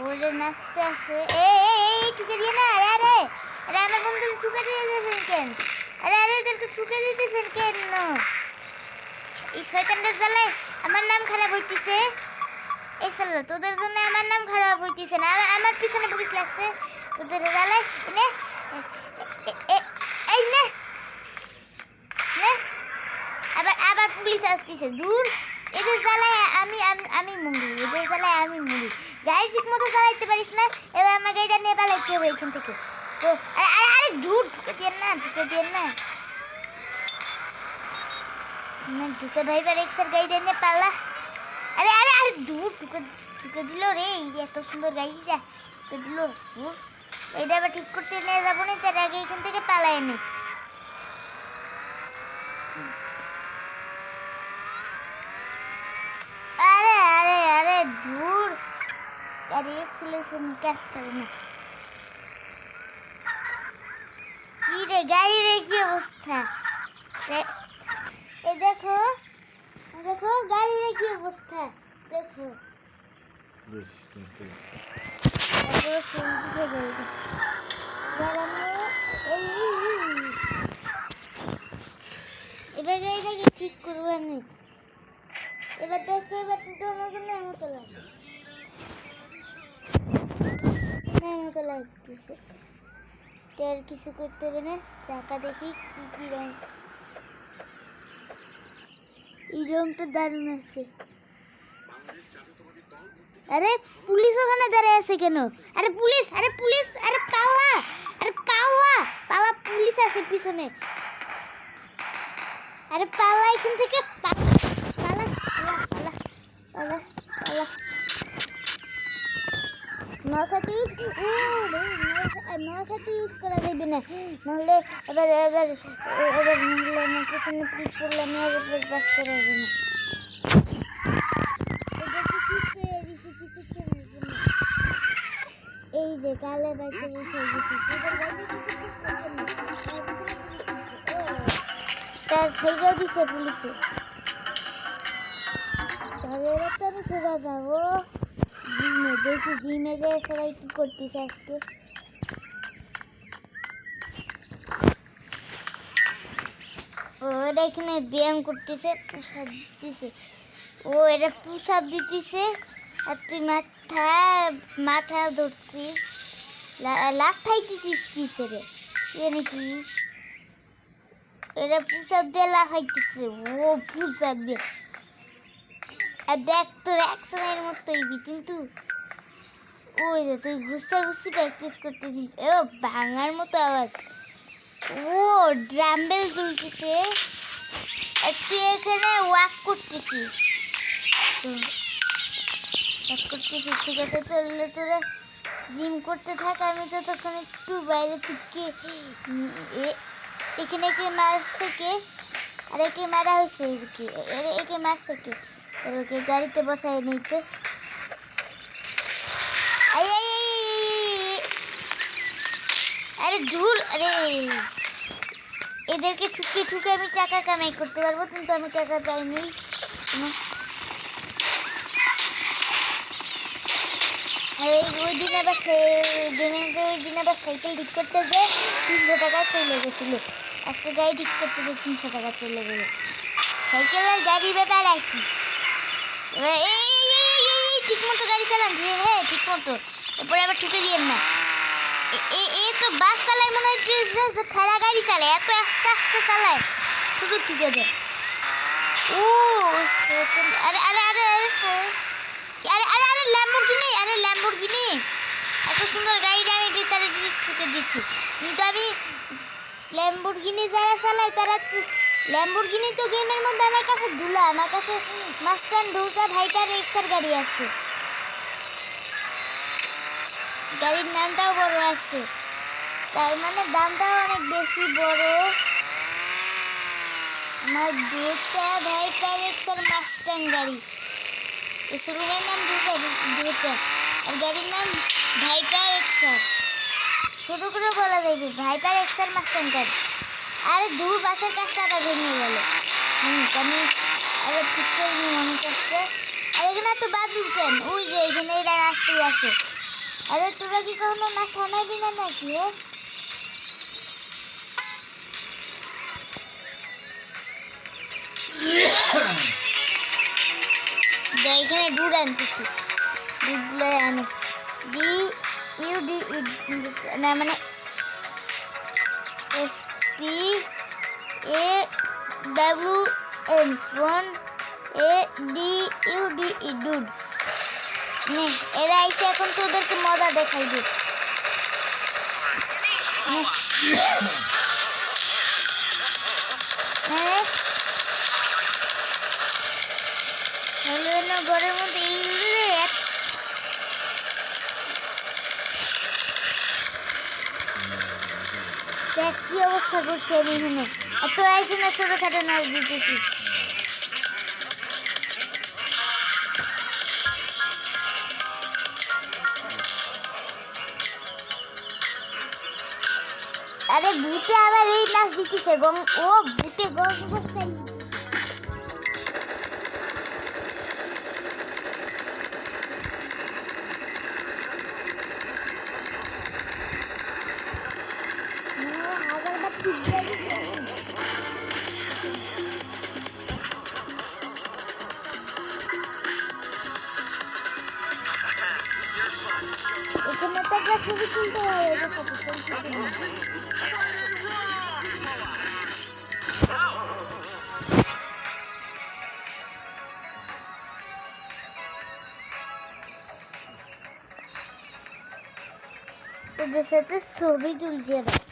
ওরে নাচতে আছে। এই ঠুকে দিয়ে না। আরে আরে আমার বন্ধু ঠুকে দিয়ে দিয়েছেন কেন? আরে এদেরকে ঠুকে দিতেছেন কেন? এই শয়তানদের জ্বালায় আমার নাম খারাপ হইতেছে। এই সাল্লা তোদের জন্য আমার নাম খারাপ হইতেছে না। আমার পিছনে পুলিশ লাগছে তোদের জ্বালায়। নে এই নে নে আবার আবার পুলিশ আসতেছে। দূর এদের জ্বালায় আমি মুড়ি। এদের জ্বালায় আমি মুড়ি। গাড়ি ঠিক মতো চালাইতে পারিস না। এবার আমার গাড়িটা নিয়ে পালাইতে হবে এখান থেকে। তো আরে দূর ঢুকে দিয়ে না ঢুকে ভাইবার এক্সার গাড়িটা নিয়ে পালা। আরে আরে আরে দূর ঢুকে দিল রে। এই যে এত সুন্দর গাড়িটা ঢুকে দিল। এইটা আবার ঠিক করতে নিয়ে যাবো না, তার আগে এখান থেকে পালাই নি। আরে আরে আরে দূর গাড়ি এক্সিলেশন কাজ করে না। কি রে গাড়ির কি অবস্থা? এই দেখো দেখো গাড়ির কি অবস্থা দেখো। এবার গাড়িটাকে ঠিক করবো আমি। এবার দেখো এবার তো আমার মতো লাগতেছে। আর কিছু করতে হবে না। চাকা দেখি কি রং। এই রংটা দারুণ আছে। আরে পুলিশ ওখানে দাঁড়িয়ে আছে কেন? আরে পুলিশ আরে পালা পুলিশ আছে পিছনে। আরে পালা এখান থেকে পালা নসাতে ইউজ করা যাবে না, নাহলে এবার আমার পিছনে পুলিশ পড়লে আমি আর বাঁচতে পারবো না। এই যে কালে বাইতে বসে গেছি তার সেইটাও দিচ্ছে পুলিশে। তবে এবার তো আমি সোজা যাবো জিমে। দেখি জিমে যে সবাই কি করতেছে আজকে। ওরা এখানে ব্যায়াম করতেছে, পুষাপ দিতেছে। ও এটা পুষাপ দিতেছে আর তুই মাথা ধরছিস, লাফাইতেছিস কিসেরে? এ নাকি এটা পুষাপ দিয়ে লাফাইতেছে। ও পুষাপ দিয়ে। আর দেখ তোর অ্যাকশনের মতো হইবি, কিন্তু ওই যে তুই ঘুষি প্র্যাকটিস করতেছিস। ও ভাঙার মতো আওয়াজ। ও ড্রাম্বেল তুলতেছে আর তুই এখানে ওয়াক করতেছিস। ঠিক আছে, চললে তোরা জিম করতে থাক। আমি যতক্ষণ একটু বাইরে থেকে এখানে কে মারছে কে? আর একে মারা হয়েছে একে মারছে কে? ওকে গাড়িতে বসায় নেই তো। আরে দূর আরে এদেরকে ঠুকে আমি টাকা কামাই করতে পারবো, কিন্তু আমি টাকা পাইনি। ওই দিন আবার সাইকেল ঠিক করতে যে 300 টাকা চলে গেছিল। আজকে গাড়ি ঠিক করতে যে 300 টাকা চলে গেল। সাইকেল আর গাড়ির ব্যাপার আর কি। এই ঠিক মতো গাড়ি চালান যে। হ্যাঁ ঠিক মতো, এরপরে আবার ঠুকে দিয়েন না। এ তো বাস চালায় মনে হয় যে ঠেলা গাড়ি চালায়, এত আস্তে আস্তে চালায়, শুধু ঠুকে দেয়। ও আরে আরে আরে আরে আরে আরে ল্যাম্বরগিনি এত সুন্দর গাড়িটা আমি বেচারে ঠুকে দিচ্ছি। কিন্তু আমি ল্যাম্বরগিনি যারা চালায় তারা ল্যাম্বরগিনি তো গেমের মধ্যে আমার কাছে ধুলা। আমার কাছে মাস্টার ঢুকা ভাইপার এক্সার গাড়ি আছে, গাড়ির নামটাও বড় আছে, তার মানে দামটাও অনেক বেশি বড়। আমার দুটা ভাইপার এক্সার মাস্টার গাড়ি। এই শোরুমের নাম দুটা আর গাড়ির নাম ভাইপার এক্সার। ছোট করে বলা যাবে ভাইপার এক্সার মাস্টার গাড়ি। আরে দূর বাসের কাজটা আবার ভেঙে গেল। আমি আবার ঠিক করে নিই মনে কাজটা। আর এখানে তো বাদুর কেন? ওই যে এখানে এরা রাস্তায় আছে। আরে তোরা কি কখনো মাছ থানাবি না নাকি? এখানে দুধ আনতেছি, দুধগুলো আনে ডি ইউ ডি না মানে SP A W N spawn ADUDE দুধ নে। এরা এসে এখন তোদেরকে মজা দেখাইবে। ঘরের মধ্যে কি অবস্থা করছে আমি এখানে এত একদিনে ছোটখাটো নাচ দিতেছি। আরে ভূতে আবার এই নাচ দিতেছে ও ভূতে গল্প করছে। এখানে তো একটা ছবি তুলতে হয়। তোদের সাথে ছবি তুলছি এবার।